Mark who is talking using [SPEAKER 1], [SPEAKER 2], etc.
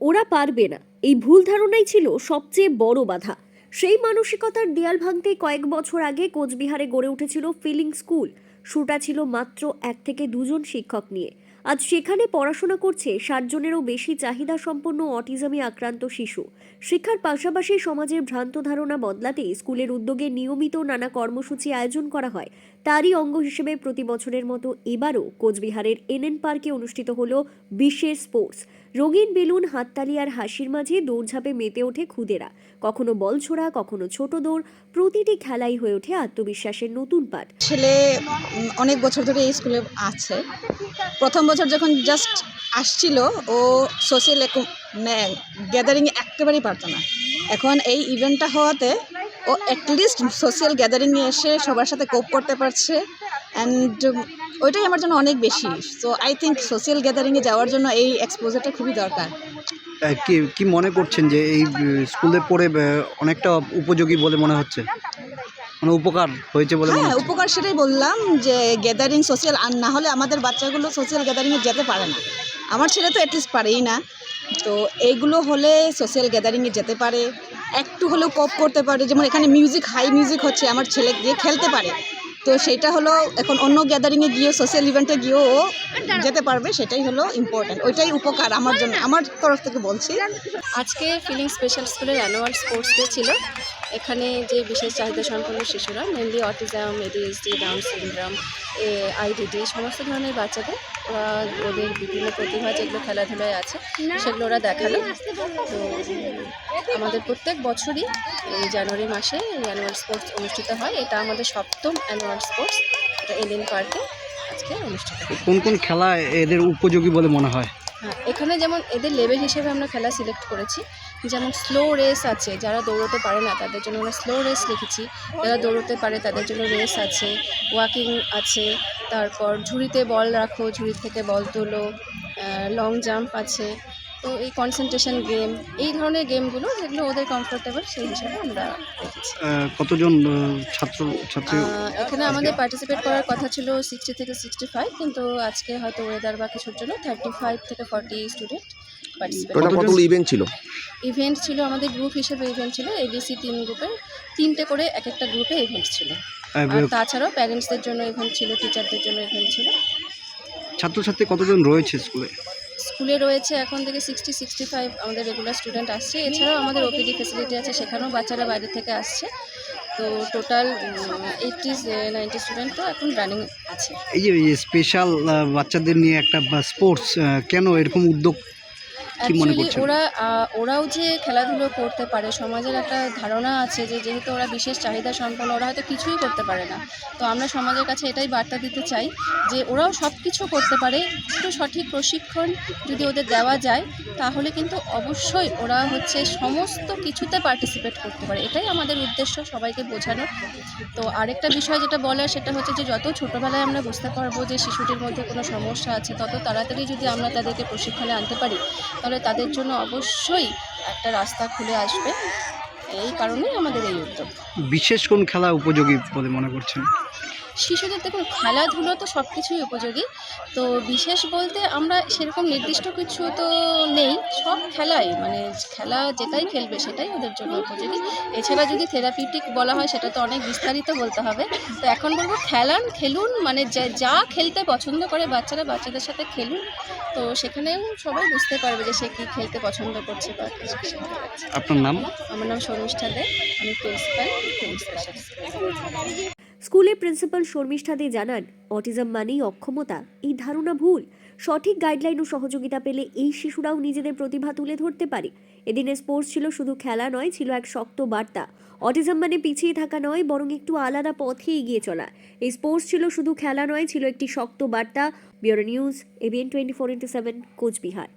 [SPEAKER 1] ওরা পারবে না, এই ভুল ধারণাই ছিল সবচেয়ে বড় বাধা। সেই মানসিকতার দেয়াল ভাঙতে কয়েক বছর আগে কোচবিহারে গড়ে উঠেছিল ফিলিং স্কুল। শুরুটা ছিল মাত্র 1 থেকে 2 জন শিক্ষক নিয়ে। আজ সেখানে পড়াশোনা করছে 60 জনেরও বেশি চাহিদা সম্পন্ন অটিজমে আক্রান্ত শিশু। শিক্ষার পাশাপাশি সমাজের ভ্রান্ত ধারণা বদলাতে স্কুলের উদ্যোগে নিয়মিত নানা কর্মসূচি আয়োজন করা হয়। তারই অঙ্গ হিসেবে প্রতি বছরের মতো এবারও কোচবিহারের এনএন পার্কে অনুষ্ঠিত হলো বিশেষ স্পোর্টস। রঙিন বেলুন, হাততালি আর হাসির মাঝে দৌড়ঝাঁপে মেতে ওঠে খুদেরা। কখনো বল ছোড়া, কখনো ছোট দৌড়, প্রতিটি খেলাই হয়ে ওঠে আত্মবিশ্বাসের নতুন পাঠ।
[SPEAKER 2] ছেলে অনেক বছর ধরে এই স্কুলে আছে। প্রথম বছর যখন জাস্ট আসছিল, ও সোশ্যাল গ্যাদারিংয়ে একেবারেই পারতো না। এখন এই ইভেন্টটা হওয়াতে ও অ্যাটলিস্ট সোশ্যাল গ্যাদারিংয়ে এসে সবার সাথে কোপ করতে পারছে, অ্যান্ড ওইটাই আমার জন্য অনেক বেশি। সো আই থিঙ্ক সোশ্যাল গ্যাদারিংয়ে যাওয়ার জন্য এই এক্সপোজারটা খুবই দরকার।
[SPEAKER 3] কি মনে করছেন যে এই স্কুলে পড়ে অনেকটা উপযোগী বলে মনে হচ্ছে, মানে উপকার হয়েছে বলে মনে
[SPEAKER 2] হ্যাঁ,
[SPEAKER 3] হচ্ছে?
[SPEAKER 2] উপকার সেটাই বললাম যে গ্যাদারিং সোশ্যাল, আর না হলে আমাদের বাচ্চাগুলো সোশ্যাল গ্যাদারিংয়ে যেতে পারে না। আমার ছেলে তো অ্যাটলিস্ট পারেই না, তো এইগুলো হলে সোশ্যাল গ্যাদারিংয়ে যেতে পারে, একটু হলেও কোপ করতে পারে। যেমন এখানে মিউজিক, হাই মিউজিক হচ্ছে, আমার ছেলে গিয়ে খেলতে পারে, তো সেটা হলো এখন অন্য গ্যাদারিংয়ে গিয়েও সোশ্যাল ইভেন্টে গিয়েও ও যেতে পারবে, সেটাই হলো ইম্পর্ট্যান্ট। ওইটাই উপকার আমার জন্য, আমার তরফ থেকে বলছি।
[SPEAKER 4] আজকে ফিলিং স্পেশাল স্কুলের অ্যানুয়াল স্পোর্টস ডে ছিল। এখানে যে বিশেষ চাহিদা সম্পন্ন শিশুরা, mainly autism, ADSD, down syndrome, IDD, সমস্ত ধরনের বাচ্চাদের ওদের বিভিন্ন প্রতিভা যেগুলো খেলাধুলায় আছে সেগুলো ওরা দেখালো। তো আমাদের প্রত্যেক বছরই এই জানুয়ারি মাসে এই অ্যানুয়াল স্পোর্টস অনুষ্ঠিত হয়। এটা আমাদের 7ম অ্যানুয়াল স্পোর্টস, এটা এনএন পার্কে আজকে অনুষ্ঠিত হয়।
[SPEAKER 3] কোন কোন খেলা এদের উপযোগী বলে মনে হয়?
[SPEAKER 4] হ্যাঁ, এখানে যেমন এদের লেভেল হিসেবে আমরা খেলা সিলেক্ট করেছি। যেমন স্লো রেস আছে, যারা দৌড়তে পারে না তাদের জন্য আমরা স্লো রেস লিখেছি। যারা দৌড়তে পারে তাদের জন্য রেস আছে, ওয়াকিং আছে, তারপর ঝুড়িতে বল রাখো, ঝুড়ি থেকে বল তোলো, লং জাম্প আছে। তো এই কনসেন্ট্রেশন গেম, এই ধরনের গেমগুলো যেগুলো ওদের কমফোর্টেবল সেই হিসেবে আমরা রেখেছি।
[SPEAKER 3] কতজন ছাত্র ছাত্রী?
[SPEAKER 4] এখানে আমাদের পার্টিসিপেট করার কথা ছিল 60 থেকে 65, কিন্তু আজকে হয়তো ওয়েদার বা কিছুর জন্য 35 থেকে 40 স্টুডেন্ট পার্টিসিপেট।
[SPEAKER 3] কতগুলো
[SPEAKER 5] ইভেন্ট ছিল?
[SPEAKER 4] ইভেন্ট ছিল আমাদের গ্রুপ হিসেবে, ইভেন্ট ছিল এবিসি 3 গ্রুপের 3টে করে এক একটা গ্রুপে ইভেন্ট ছিল। আর তাছাড়াও প্যারেন্টসদের জন্য ইভেন্ট ছিল, টিচারদের জন্য ইভেন্ট ছিল।
[SPEAKER 3] ছাত্রছাত্রী কতজন রয়েছে স্কুলে?
[SPEAKER 4] স্কুলে রয়েছে এখন থেকে 60-65 আমাদের রেগুলার স্টুডেন্ট আসছে। এছাড়াও আমাদের ওপিডি ফেসিলিটি আছে, সেখানেও বাচ্চারা বাইরে থেকে আসছে। তো টোটাল 80-90 স্টুডেন্ট তো এখন রানিং আছে।
[SPEAKER 3] এই যে স্পেশাল বাচ্চাদের নিয়ে একটা স্পোর্টস, কেন এরকম উদ্যোগ, কি মনে
[SPEAKER 4] অ্যাকচুয়ালি
[SPEAKER 3] করছেন?
[SPEAKER 4] ওরাও যে খেলাধুলো করতে পারে, সমাজের একটা ধারণা আছে যে যেহেতু ওরা বিশেষ চাহিদা সম্পন্ন, ওরা হয়তো কিছুই করতে পারে না। তো আমরা সমাজের কাছে এটাই বার্তা দিতে চাই যে ওরাও সব কিছু করতে পারে, একটু সঠিক প্রশিক্ষণ যদি ওদের দেওয়া যায় তাহলে কিন্তু অবশ্যই ওরা সমস্ত কিছুতে পার্টিসিপেট করতে পারে। এটাই আমাদের উদ্দেশ্য, সবাইকে বোঝানো। তো আরেকটা বিষয় যেটা বলার সেটা হচ্ছে যে যত ছোটোবেলায় আমরা বুঝতে পারবো যে শিশুটির মধ্যে কোনো সমস্যা আছে, তত তাড়াতাড়ি যদি আমরা তাদেরকে প্রশিক্ষণে আনতে পারি তাহলে তাদের জন্য অবশ্যই একটা রাস্তা খুলে আসবে। এই কারণেই আমাদের এই উদ্যোগ।
[SPEAKER 3] বিশেষ কোন খেলা উপযোগী বলে মনে করছেন?
[SPEAKER 4] শিশুদের দেখুন, খেলাধুলো তো সব কিছুই উপযোগী। তো বিশেষ বলতে আমরা সেরকম নির্দিষ্ট কিছু তো নেই, সব খেলাই, মানে খেলা যেটাই খেলবে সেটাই ওদের জন্য উপযোগী। এছাড়া যদি থেরাপিউটিক বলা হয় সেটা তো অনেক বিস্তারিত বলতে হবে। তো এখন বলবো খেলুন, মানে যা খেলতে পছন্দ করে বাচ্চারা বাচ্চাদের সাথে খেলুন। তো সেখানেও সবাই বুঝতে পারবে যে সে কী খেলতে পছন্দ করছে বা কিছু শিখতে পারছে।
[SPEAKER 3] আপনার নাম?
[SPEAKER 4] আমার নাম শর্মিষ্ঠা দে, আমি প্রিন্সিপাল ফিলিং স্পেশাল।
[SPEAKER 1] স্কুলের প্রিন্সিপাল শর্মিষ্ঠা দে জানান, অটিজম মানেই অক্ষমতা, এই ধারণা ভুল। সঠিক গাইডলাইন ও সহযোগিতা পেলে এই শিশুরাও নিজেদের প্রতিভা তুলে ধরতে পারে। এদিনের স্পোর্টস ছিল শুধু খেলা নয়, ছিল এক শক্ত বার্তা। অটিজম মানে পিছিয়ে থাকা নয়, বরং একটু আলাদা পথে এগিয়ে চলা। এই স্পোর্টস ছিল শুধু খেলা নয়, ছিল একটি শক্ত বার্তা। Bureau news, ABN 24/7, Cooch Behar.